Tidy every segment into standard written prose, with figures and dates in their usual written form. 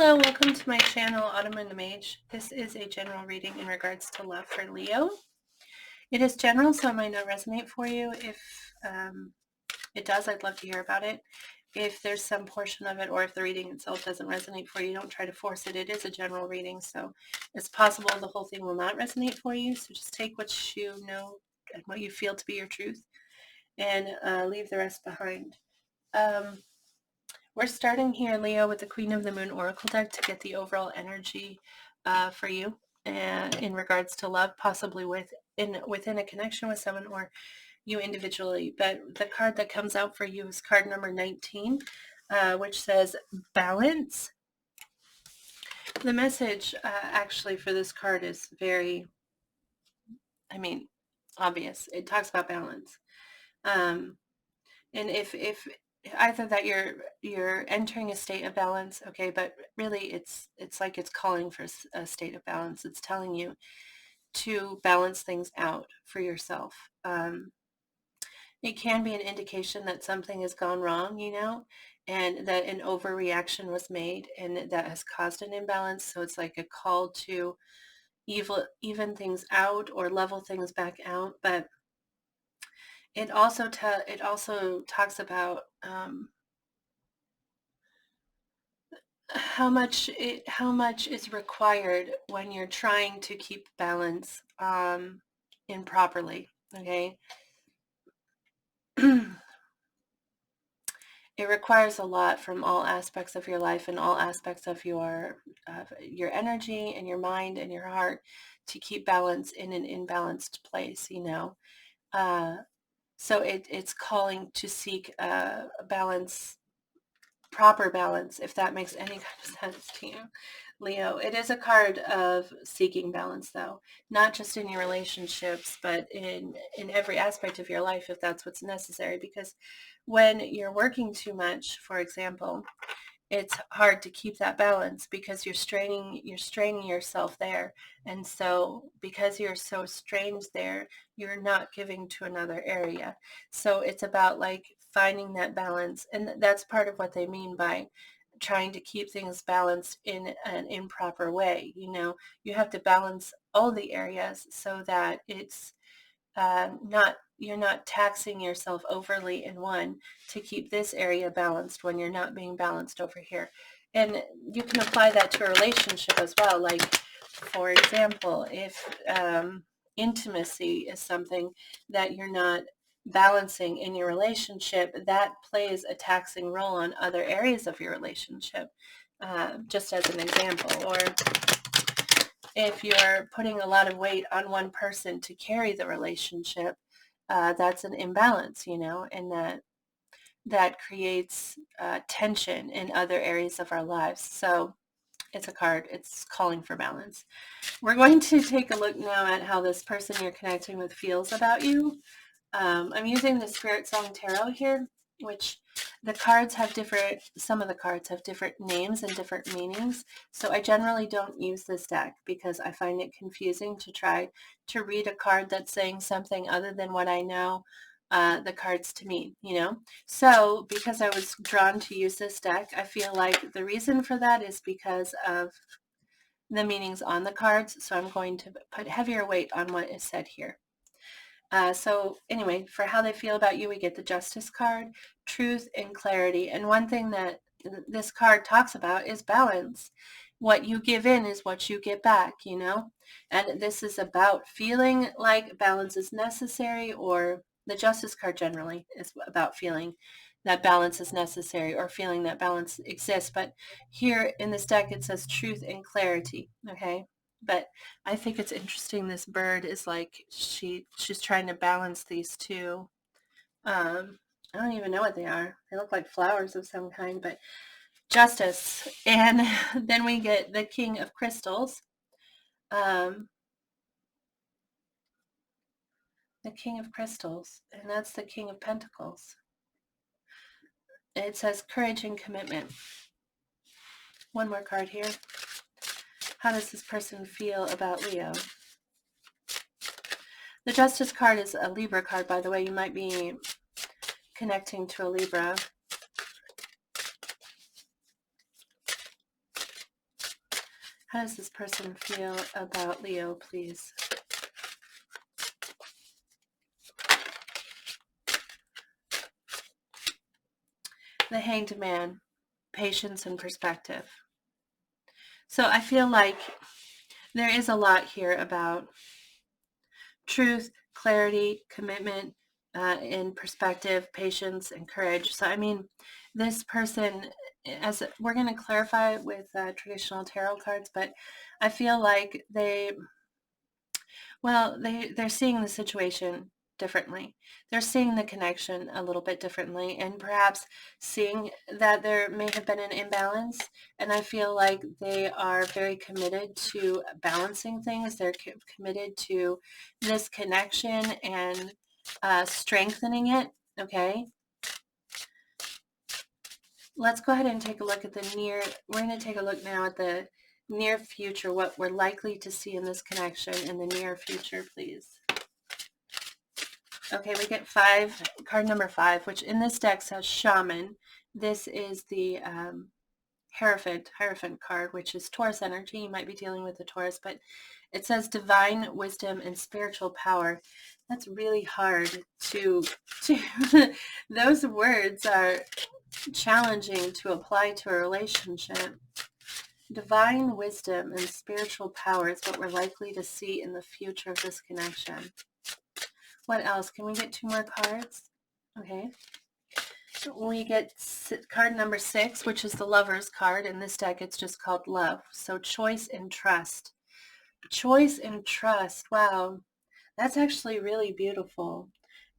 Hello, welcome to my channel, Autumn and the Mage. This is a general reading in regards to love for Leo. It is general, so it might not resonate for you. If it does, I'd love to hear about it. If there's some portion of it, or if the reading itself doesn't resonate for you, don't try to force it. It is a general reading, so it's possible the whole thing will not resonate for you. So just take what you know and what you feel to be your truth and leave the rest behind. We're starting here, Leo, with the Queen of the Moon Oracle deck to get the overall energy for you in regards to love, possibly within a connection with someone or you individually. But the card that comes out for you is card number 19, which says balance. The message actually for this card is very, obvious. It talks about balance. And if either that you're entering a state of balance, okay, but really it's like it's calling for a state of balance. It's telling you to balance things out for yourself. It can be an indication that something has gone wrong, and that an overreaction was made and that has caused an imbalance. So it's like a call to even things out or level things back out. But it also talks about how much is required when you're trying to keep balance improperly. Okay. It requires a lot from all aspects of your life and all aspects of your energy and your mind and your heart to keep balance in an imbalanced place, so it's calling to seek balance, proper balance, if that makes any kind of sense to you, Leo. It is a card of seeking balance, though, not just in your relationships, but in every aspect of your life, if that's what's necessary. Because when you're working too much, for example, it's hard to keep that balance because you're straining yourself there. And so because you're so strained there, you're not giving to another area. So it's about like finding that balance. And that's part of what they mean by trying to keep things balanced in an improper way. You have to balance all the areas so that it's you're not taxing yourself overly in one to keep this area balanced when you're not being balanced over here. And you can apply that to a relationship as well. Like, for example, if intimacy is something that you're not balancing in your relationship, that plays a taxing role on other areas of your relationship, just as an example. Or if you're putting a lot of weight on one person to carry the relationship, that's an imbalance, and that creates tension in other areas of our lives. So it's a card. It's calling for balance. We're going to take a look now at how this person you're connecting with feels about you. I'm using the Spirit Song Tarot here, which some of the cards have different names and different meanings. So I generally don't use this deck because I find it confusing to try to read a card that's saying something other than what I know the cards to mean, So because I was drawn to use this deck, I feel like the reason for that is because of the meanings on the cards. So I'm going to put heavier weight on what is said here. So anyway, for how they feel about you, we get the Justice card, truth and clarity. And one thing that this card talks about is balance. What you give in is what you get back, And this is about feeling like balance is necessary, or the Justice card generally is about feeling that balance is necessary or feeling that balance exists. But here in this deck, it says truth and clarity, okay? But I think it's interesting. This bird is like, she's trying to balance these two. I don't even know what they are. They look like flowers of some kind, but Justice. And then we get the King of Crystals. The King of Crystals, and that's the King of Pentacles. It says courage and commitment. One more card here. How does this person feel about Leo? The Justice card is a Libra card, by the way. You might be connecting to a Libra. How does this person feel about Leo, please? The Hanged Man, patience and perspective. So I feel like there is a lot here about truth, clarity, commitment, in perspective, patience, and courage. So, I mean, this person, as we're going to clarify with traditional tarot cards, but I feel like they're seeing the situation differently. They're seeing the connection a little bit differently, and perhaps seeing that there may have been an imbalance. And I feel like they are very committed to balancing things. They're committed to this connection and strengthening it. Okay. Let's go ahead and take a look at we're going to take a look now at the near future, what we're likely to see in this connection in the near future, please. Okay, we get card number 5, which in this deck says Shaman. This is the Hierophant card, which is Taurus energy. You might be dealing with the Taurus, but it says divine wisdom and spiritual power. That's really hard to those words are challenging to apply to a relationship. Divine wisdom and spiritual power is what we're likely to see in the future of this connection. What else? Can we get 2 more cards? Okay. We get card number 6, which is the Lover's card. In this deck, it's just called Love. So choice and trust. Choice and trust. Wow. That's actually really beautiful.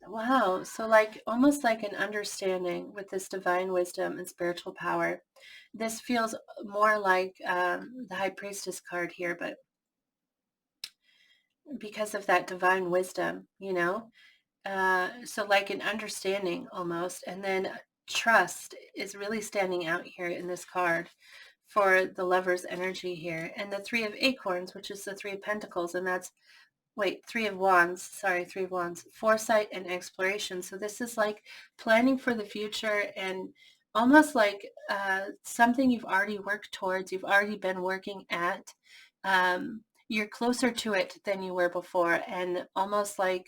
Wow. So like almost like an understanding with this divine wisdom and spiritual power. This feels more like the High Priestess card here, but because of that divine wisdom, so like an understanding almost. And then trust is really standing out here in this card for the Lover's energy here. And the 3 of Acorns, which is the 3 of Pentacles, and that's 3 of Wands, foresight and exploration. So this is like planning for the future and almost like something you've already worked towards, you've already been working at. You're closer to it than you were before, and almost like,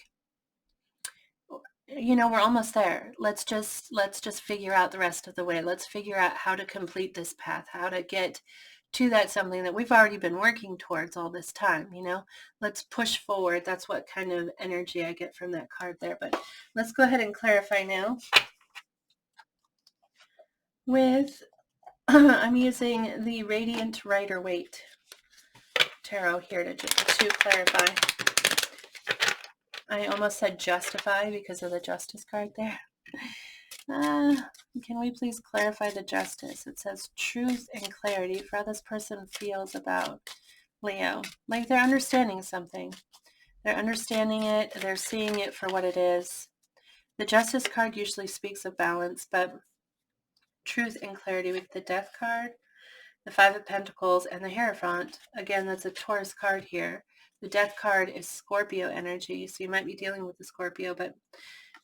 we're almost there. Let's just figure out the rest of the way. Let's figure out how to complete this path, how to get to that something that we've already been working towards all this time. Let's push forward. That's what kind of energy I get from that card there. But let's go ahead and clarify now with I'm using the Radiant Rider-Waite tarot here to clarify. I almost said justify because of the Justice card there. Can we please clarify the Justice? It says truth and clarity for how this person feels about Leo. Like they're understanding something. They're understanding it. They're seeing it for what it is. The Justice card usually speaks of balance, but truth and clarity with the Death card, the 5 of Pentacles, and the Hierophant. Again, that's a Taurus card here. The Death card is Scorpio energy, so you might be dealing with the Scorpio, but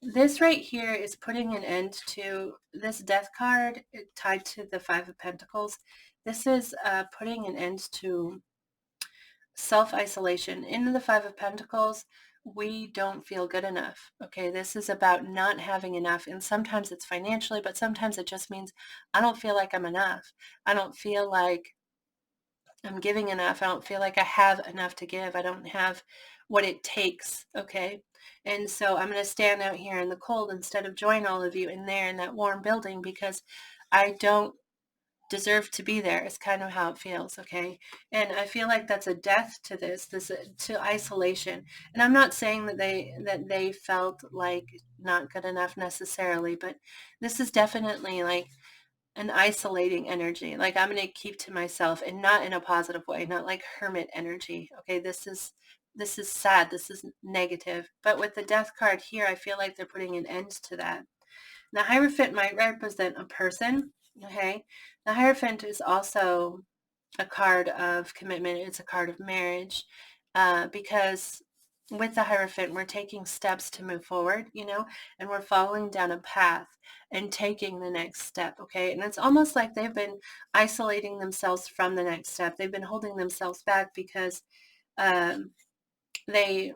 this right here is putting an end to this Death card tied to the 5 of Pentacles. This is putting an end to self-isolation. In the 5 of Pentacles, we don't feel good enough. Okay, this is about not having enough. And sometimes it's financially, but sometimes it just means I don't feel like I'm enough. I don't feel like I'm giving enough. I don't feel like I have enough to give. I don't have what it takes. Okay. And so I'm going to stand out here in the cold instead of join all of you in there in that warm building because I don't deserve to be there is kind of how it feels. Okay. And I feel like that's a death to this to isolation. And I'm not saying that they felt like not good enough necessarily, but this is definitely like an isolating energy. Like I'm going to keep to myself and not in a positive way, not like hermit energy. Okay. This is sad. This is negative. But with the Death card here, I feel like they're putting an end to that. The Hierophant might represent a person. Okay. The Hierophant is also a card of commitment. It's a card of marriage because with the Hierophant, we're taking steps to move forward, and we're following down a path and taking the next step, okay? And it's almost like they've been isolating themselves from the next step. They've been holding themselves back because they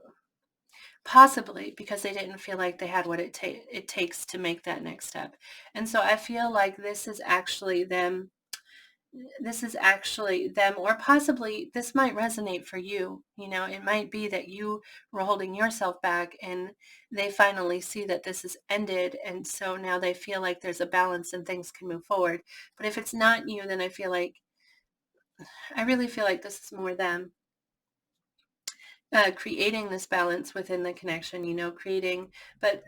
possibly because they didn't feel like they had what it takes to make that next step. And so I feel like this is actually them, or possibly this might resonate for you. It might be that you were holding yourself back and they finally see that this is ended. And so now they feel like there's a balance and things can move forward. But if it's not you, then I really feel like this is more them creating this balance within the connection, but,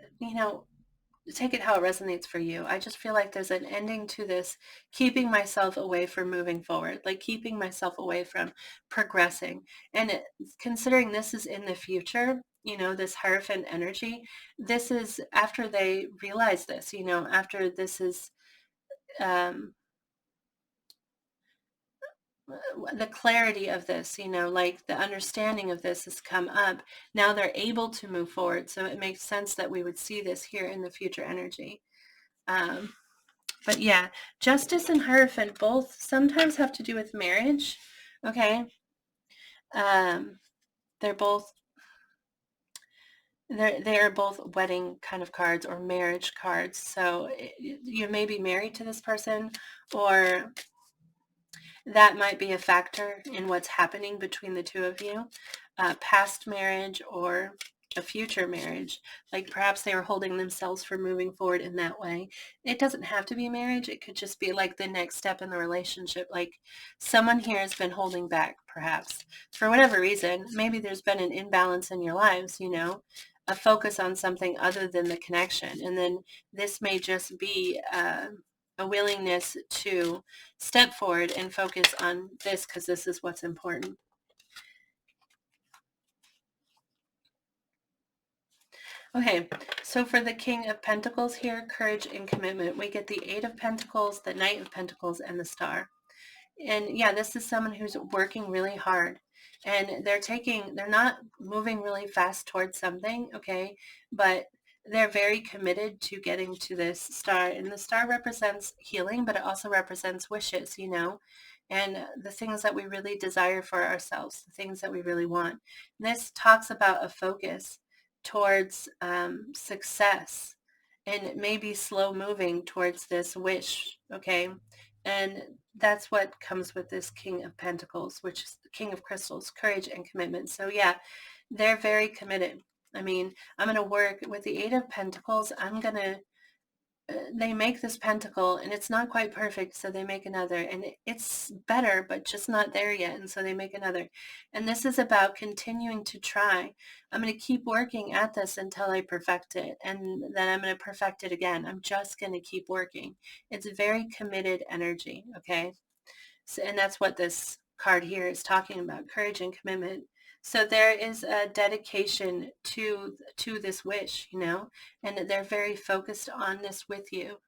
take it how it resonates for you. I just feel like there's an ending to this, keeping myself away from moving forward, like keeping myself away from progressing. And considering this is in the future, this Hierophant energy, this is after they realize this, after this is, um, the clarity of this, like the understanding of this has come up. Now they're able to move forward. So it makes sense that we would see this here in the future energy. But yeah, Justice and Hierophant both sometimes have to do with marriage. Okay. They're both they're both wedding kind of cards or marriage cards. So you may be married to this person, or that might be a factor in what's happening between the two of you. Past marriage or a future marriage. Like perhaps they were holding themselves for moving forward in that way. It doesn't have to be marriage. It could just be like the next step in the relationship. Like someone here has been holding back, perhaps for whatever reason. Maybe there's been an imbalance in your lives, a focus on something other than the connection. And then this may just be a willingness to step forward and focus on this because this is what's important. Okay, so for the King of Pentacles here, courage and commitment, we get the Eight of Pentacles, the Knight of Pentacles, and the Star. And yeah, this is someone who's working really hard, and they're not moving really fast towards something, okay, but they're very committed to getting to this star. And the star represents healing, but it also represents wishes, and the things that we really desire for ourselves, the things that we really want. And this talks about a focus towards success, and maybe slow moving towards this wish, okay? And that's what comes with this King of Pentacles, which is the King of Crystals, courage and commitment. So yeah, they're very committed. I mean, I'm going to work with the Eight of Pentacles. They make this pentacle and it's not quite perfect, so they make another, and it's better but just not there yet, and so they make another. And this is about continuing to try. I'm going to keep working at this until I perfect it, and then I'm going to perfect it again. I'm just going to keep working. It's a very committed energy, okay? So, and that's what this card here is talking about, courage and commitment. So there is a dedication to this wish, and they're very focused on this with you.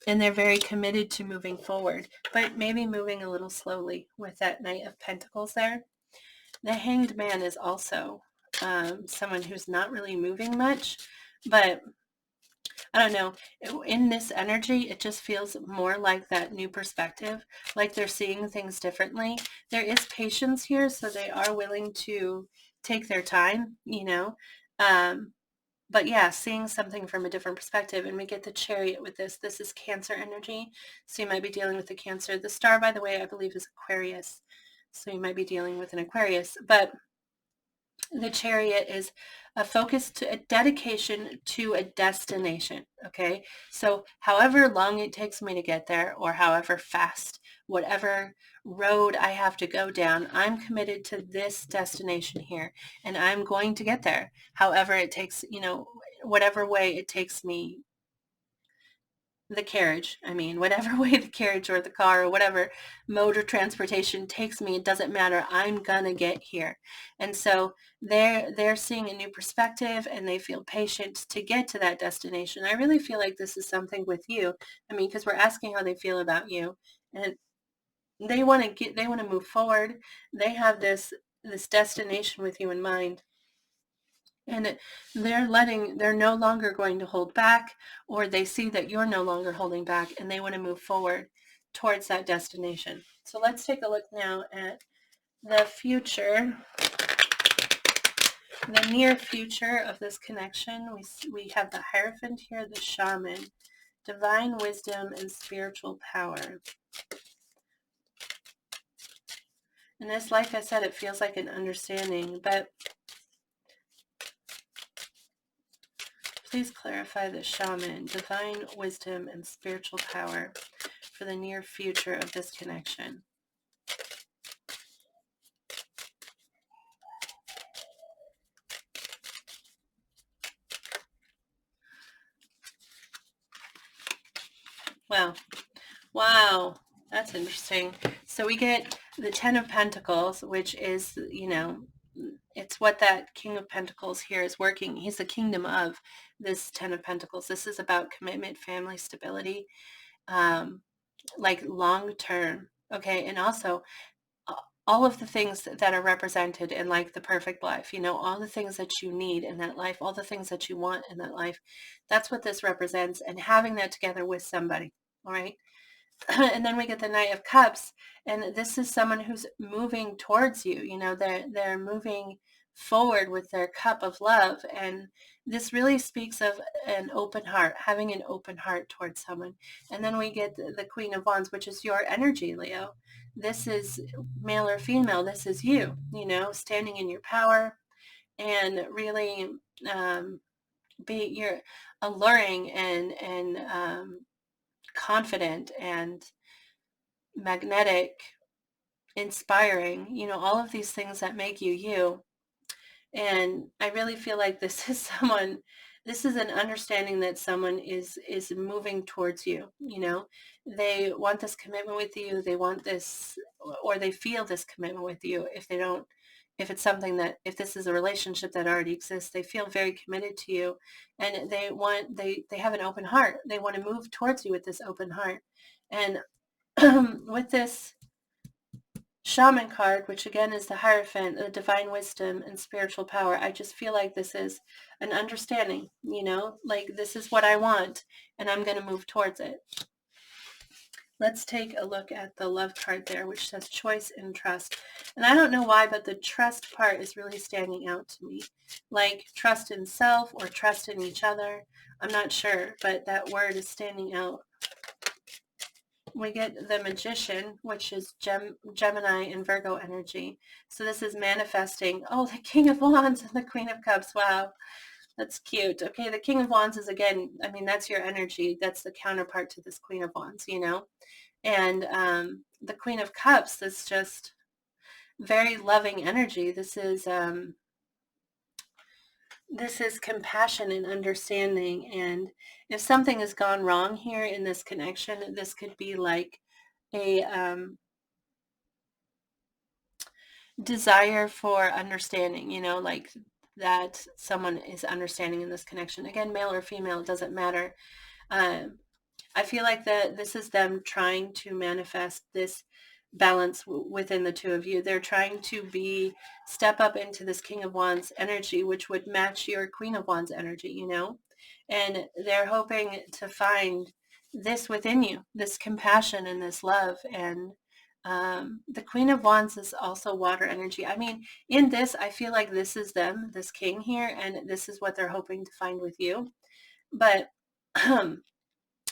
And they're very committed to moving forward, but maybe moving a little slowly with that Knight of Pentacles there. The Hanged Man is also someone who's not really moving much, but I don't know. In this energy, it just feels more like that new perspective, like they're seeing things differently. There is patience here, so they are willing to take their time, But yeah, seeing something from a different perspective. And we get the Chariot with this. This is Cancer energy, so you might be dealing with the Cancer. The star, by the way, I believe is Aquarius, so you might be dealing with an Aquarius. But the Chariot is a focus to a dedication to a destination. Okay. So however long it takes me to get there, or however fast, whatever road I have to go down, I'm committed to this destination here, and I'm going to get there. However it takes, whatever way it takes me, the carriage, I mean, whatever way the carriage or the car or whatever mode of transportation takes me, it doesn't matter. I'm gonna get here. And so they're seeing a new perspective, and they feel patient to get to that destination. I really feel like this is something with you. I mean, because we're asking how they feel about you, and they want to move forward. They have this destination with you in mind. And they're no longer going to hold back, or they see that you're no longer holding back and they want to move forward towards that destination. So let's take a look now at the future, the near future of this connection. We have the Hierophant here, the Shaman, divine wisdom and spiritual power. And this, like I said, it feels like an understanding, but please clarify the Shaman, divine wisdom and spiritual power for the near future of this connection. Wow, that's interesting. So we get the Ten of Pentacles, which is, it's what that King of Pentacles here is working. He's the kingdom of this Ten of Pentacles. This is about commitment, family, stability, like long term. Okay, and also all of the things that are represented in like the perfect life, all the things that you need in that life, all the things that you want in that life. That's what this represents, and having that together with somebody. All right. And then we get the Knight of Cups, and this is someone who's moving towards you. They're moving forward with their cup of love, and this really speaks of an open heart, having an open heart towards someone. And then we get the Queen of Wands, which is your energy, Leo. This is male or female. This is you, standing in your power and really you're alluring and confident and magnetic, inspiring, all of these things that make you you. And I really feel like this is an understanding that someone is moving towards you. They want this commitment with you. They want this, or they feel this commitment with you. If this is a relationship that already exists, they feel very committed to you, and they have an open heart. They want to move towards you with this open heart. And with this Shaman card, which again is the Hierophant, the divine wisdom and spiritual power, I just feel like this is an understanding, like this is what I want and I'm going to move towards it. Let's take a look at the Love card there, which says choice and trust. And I don't know why, but the trust part is really standing out to me. Like trust in self or trust in each other. I'm not sure, but that word is standing out. We get the Magician, which is Gemini and Virgo energy. So this is manifesting. Oh, the King of Wands and the Queen of Cups. Wow, that's cute. Okay, the King of Wands is, again, that's your energy. That's the counterpart to this Queen of Wands, And the Queen of Cups is just very loving energy. This is compassion and understanding. And if something has gone wrong here in this connection, this could be like a desire for understanding, like that someone is understanding in this connection. Again, male or female, it doesn't matter. I feel like that this is them trying to manifest this balance within the two of you. They're trying to step up into this King of Wands energy, which would match your Queen of Wands energy, and they're hoping to find this within you, this compassion and this love. And the Queen of Wands is also water energy. In this, I feel like this is them, this king here, and this is what they're hoping to find with you. But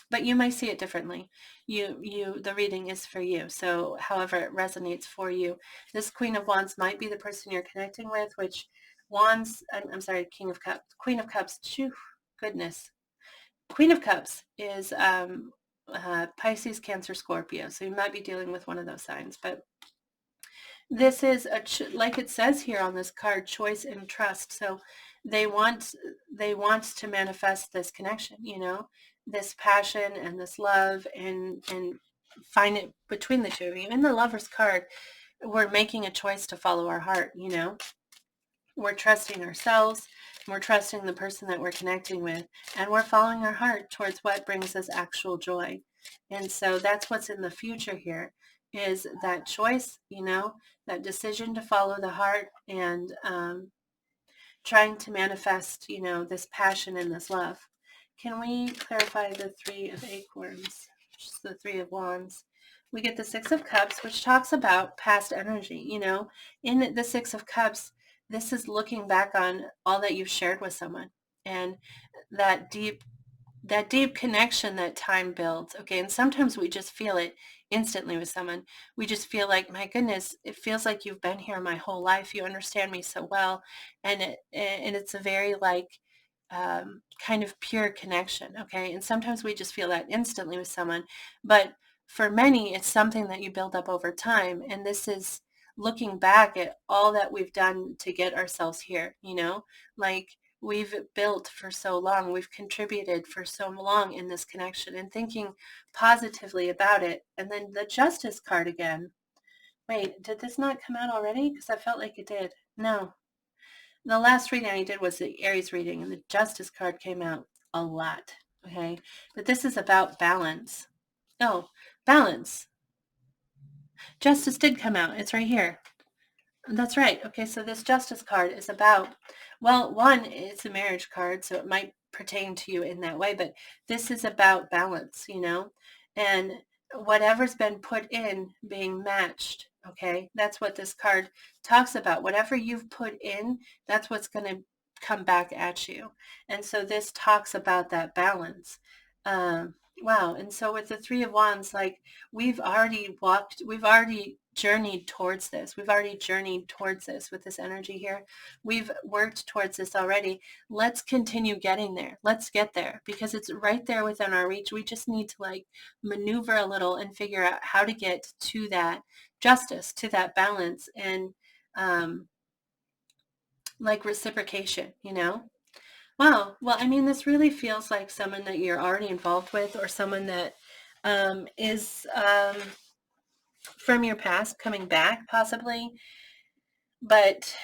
but you might see it differently. The reading is for you. So however it resonates for you. This Queen of Wands might be the person you're connecting with, which Wands, I'm sorry, King of Cups, Queen of Cups, goodness. Queen of Cups is Pisces, Cancer, Scorpio. So you might be dealing with one of those signs, but this is like it says here on this card, choice and trust. So they want to manifest this connection, this passion and this love, and find it between the two of you. In the Lover's card, we're making a choice to follow our heart, we're trusting ourselves, we're trusting the person that we're connecting with, and we're following our heart towards what brings us actual joy. And so that's what's in the future here, is that choice, that decision to follow the heart, and trying to manifest, this passion and this love. Can we clarify the Three of Acorns, which is the Three of Wands? We get the Six of Cups, which talks about past energy. In the Six of Cups, this is looking back on all that you've shared with someone and that deep connection that time builds. Okay. And sometimes we just feel it instantly with someone. We just feel like, my goodness, it feels like you've been here my whole life. You understand me so well. And it's a very kind of pure connection. Okay. And sometimes we just feel that instantly with someone, but for many, it's something that you build up over time. And this is looking back at all that we've done to get ourselves here, like we've built for so long, we've contributed for so long in this connection, and thinking positively about it. And then the Justice card again. Wait, did this not come out already? Because I felt like it did. No. The last reading I did was the Aries reading, and the Justice card came out a lot. Okay. But this is about balance. Oh, balance. Justice did come out. It's right here. That's right. Okay, so this Justice card is about, well, one, it's a marriage card, so it might pertain to you in that way, but this is about balance, and whatever's been put in being matched. Okay, that's what this card talks about. Whatever you've put in, that's what's going to come back at you. And so this talks about that balance. Wow. And so with the Three of Wands, like we've already journeyed towards this. We've already journeyed towards this with this energy here. We've worked towards this already. Let's continue getting there. Let's get there because it's right there within our reach. We just need to maneuver a little and figure out how to get to that justice, to that balance, and reciprocation, Wow. Well, I mean, this really feels like someone that you're already involved with, or someone that is from your past coming back, possibly. But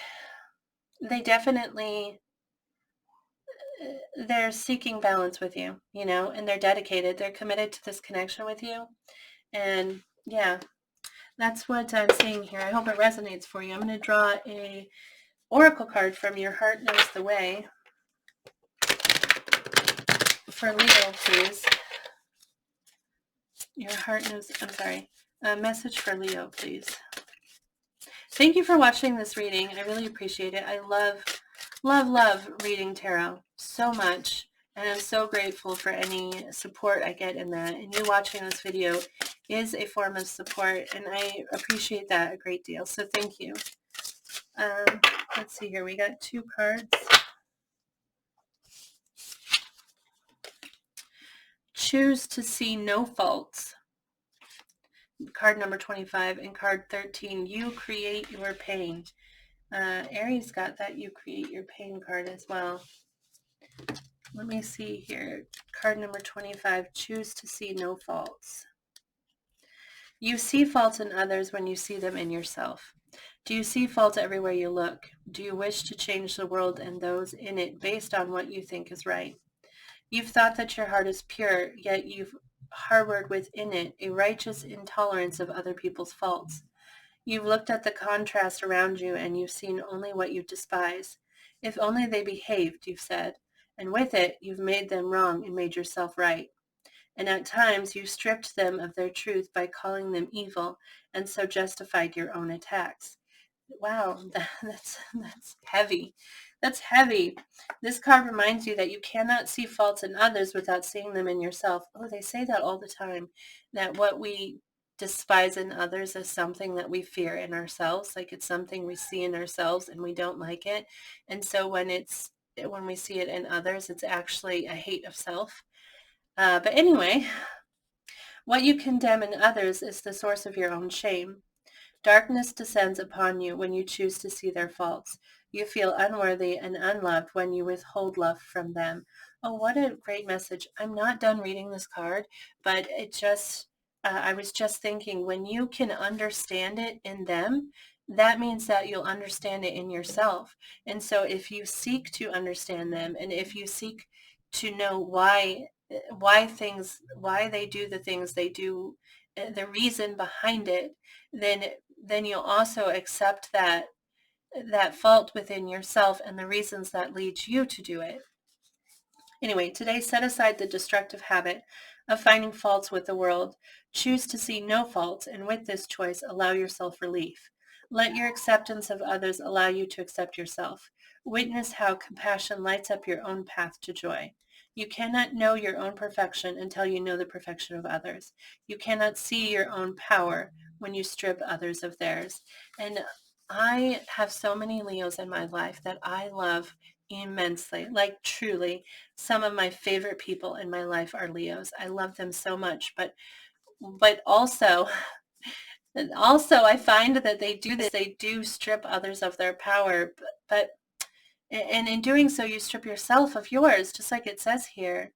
they definitely, they're seeking balance with you, and they're dedicated. They're committed to this connection with you. And yeah, that's what I'm seeing here. I hope it resonates for you. I'm going to draw a oracle card from Your Heart Knows the Way. For Leo, please. Your heart knows, I'm sorry. A message for Leo, please. Thank you for watching this reading. I really appreciate it. I love reading tarot so much. And I'm so grateful for any support I get in that. And you watching this video is a form of support. And I appreciate that a great deal. So thank you. Let's see here. We got 2 cards. Choose to see no faults. Card number 25 and card 13. You create your pain. Aries got that you create your pain card as well. Let me see here. Card number 25. Choose to see no faults. You see faults in others when you see them in yourself. Do you see faults everywhere you look? Do you wish to change the world and those in it based on what you think is right? You've thought that your heart is pure, yet you've harbored within it a righteous intolerance of other people's faults. You've looked at the contrast around you and you've seen only what you despise. If only they behaved, you've said, and with it you've made them wrong and made yourself right. And at times you stripped them of their truth by calling them evil and so justified your own attacks. Wow, that's heavy. That's heavy. This card reminds you that you cannot see faults in others without seeing them in yourself. Oh, they say that all the time, that what we despise in others is something that we fear in ourselves. Like it's something we see in ourselves and we don't like it. And so when we see it in others, it's actually a hate of self. But anyway, what you condemn in others is the source of your own shame. Darkness descends upon you when you choose to see their faults. You feel unworthy and unloved when you withhold love from them. Oh, what a great message. I'm not done reading this card, but I was just thinking, when you can understand it in them, that means that you'll understand it in yourself. And so if you seek to understand them, and if you seek to know why they do the things they do, the reason behind it, then you'll also accept that that fault within yourself and the reasons that lead you to do it. Anyway, today set aside the destructive habit of finding faults with the world. Choose to see no faults, and with this choice, allow yourself relief. Let your acceptance of others allow you to accept yourself. Witness how compassion lights up your own path to joy. You cannot know your own perfection until you know the perfection of others. You cannot see your own power when you strip others of theirs. And I have so many Leos in my life that I love immensely, like truly. Some of my favorite people in my life are Leos. I love them so much, but also I find that they do this. They do strip others of their power, but and in doing so, you strip yourself of yours, just like it says here.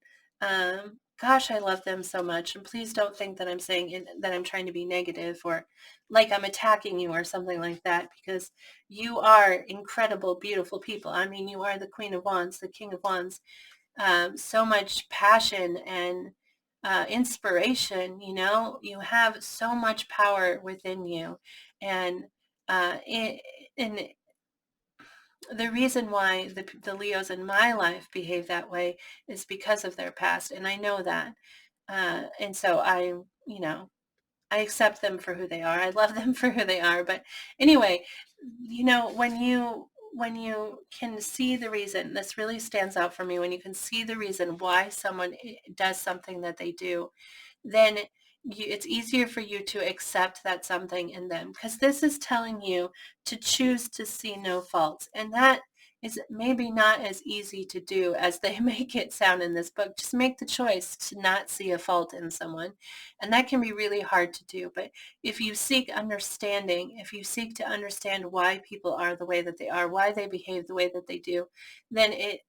Gosh, I love them so much, and please don't think that I'm saying that I'm trying to be negative or like I'm attacking you or something like that, because you are incredible, beautiful people. I mean, you are the Queen of Wands, the King of Wands, so much passion and inspiration. You have so much power within you, and in the reason why the Leos in my life behave that way is because of their past, and I know that, and so I accept them for who they are. I love them for who they are. But anyway, when you can see the reason, this really stands out for me, when you can see the reason why someone does something that they do, then it's easier for you to accept that something in them, because this is telling you to choose to see no faults. And that is maybe not as easy to do as they make it sound in this book. Just make the choice to not see a fault in someone. And that can be really hard to do. But if you seek understanding, if you seek to understand why people are the way that they are, why they behave the way that they do, then it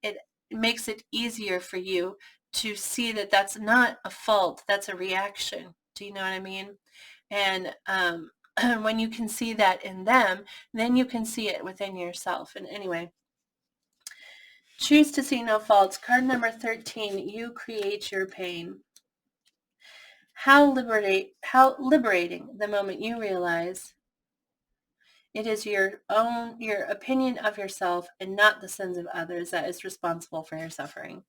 makes it easier for you to see that that's not a fault, that's a reaction. Do you know what I mean? And when you can see that in them, then you can see it within yourself. And anyway, choose to see no faults. Card number 13, you create your pain. How liberating the moment you realize it is your opinion of yourself and not the sins of others that is responsible for your suffering.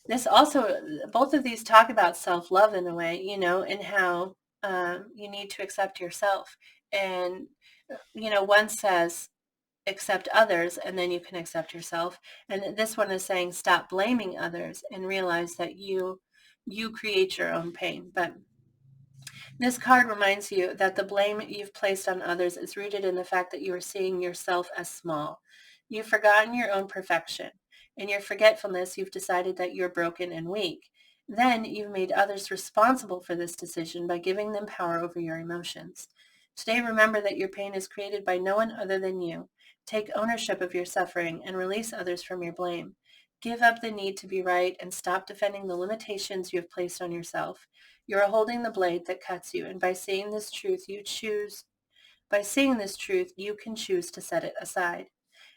This also, both of these talk about self-love in a way, and how you need to accept yourself. And, one says, accept others, and then you can accept yourself. And this one is saying, stop blaming others and realize that you create your own pain. But this card reminds you that the blame you've placed on others is rooted in the fact that you are seeing yourself as small. You've forgotten your own perfection. In your forgetfulness, you've decided that you're broken and weak. Then you've made others responsible for this decision by giving them power over your emotions. Today, remember that your pain is created by no one other than you. Take ownership of your suffering and release others from your blame. Give up the need to be right and stop defending the limitations you have placed on yourself. You are holding the blade that cuts you, and by seeing this truth, you can choose to set it aside.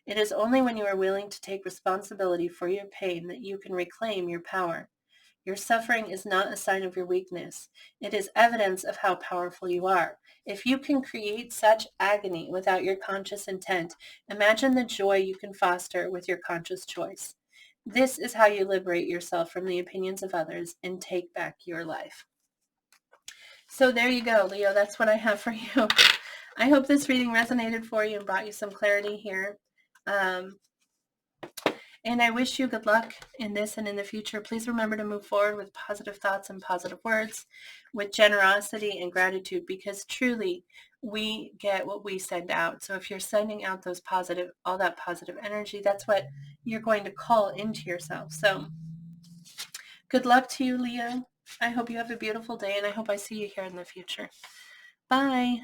It is only when you are willing to take responsibility for your pain that you can reclaim your power. Your suffering is not a sign of your weakness. It is evidence of how powerful you are. If you can create such agony without your conscious intent, imagine the joy you can foster with your conscious choice. This is how you liberate yourself from the opinions of others and take back your life. So there you go, Leo. That's what I have for you. I hope this reading resonated for you and brought you some clarity here. And I wish you good luck in this and in the future. Please remember to move forward with positive thoughts and positive words, with generosity and gratitude, because truly we get what we send out. So if you're sending out all that positive energy, that's what you're going to call into yourself. So good luck to you, Leo. I hope you have a beautiful day, and I hope I see you here in the future. Bye.